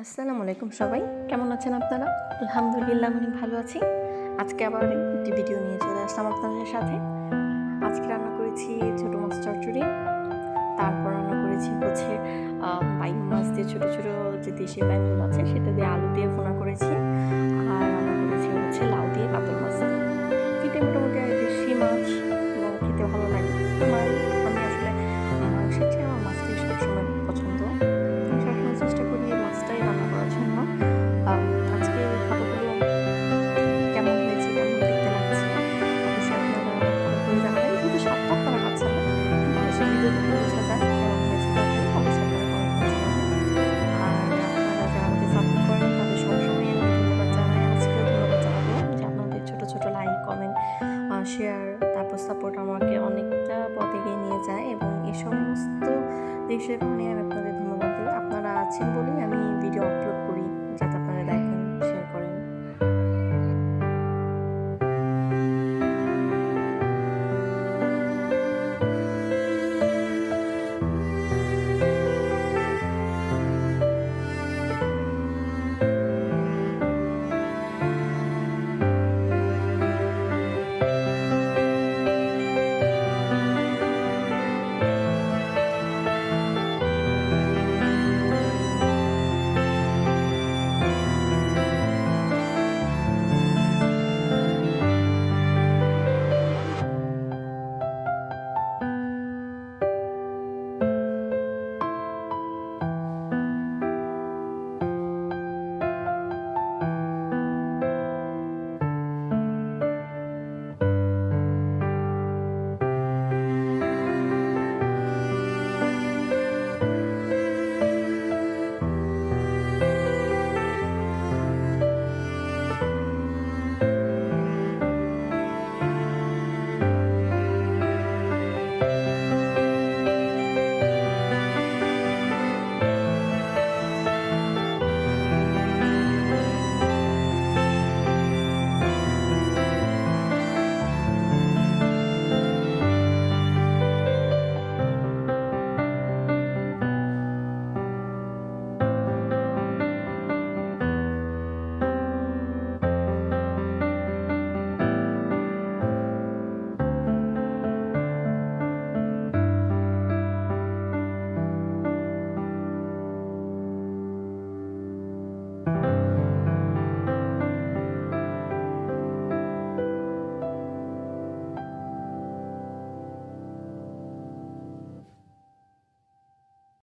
আসসালামু আলাইকুম সবাই, কেমন আছেন আপনারা? আলহামদুলিল্লাহ আমি ভালো আছি। আজকে আবার একটি ভিডিও নিয়ে চলে আসলাম আপনাদের সাথে। আজকে রান্না করেছি ছোটো মাছ চচ্চড়ি, তারপর রান্না করেছি হচ্ছে বাইং মাছ দিয়ে ছোটো ছোটো যে দেশি বাইং মাছ আছে সেটা দিয়ে আলু দিয়ে ভুনা করেছি।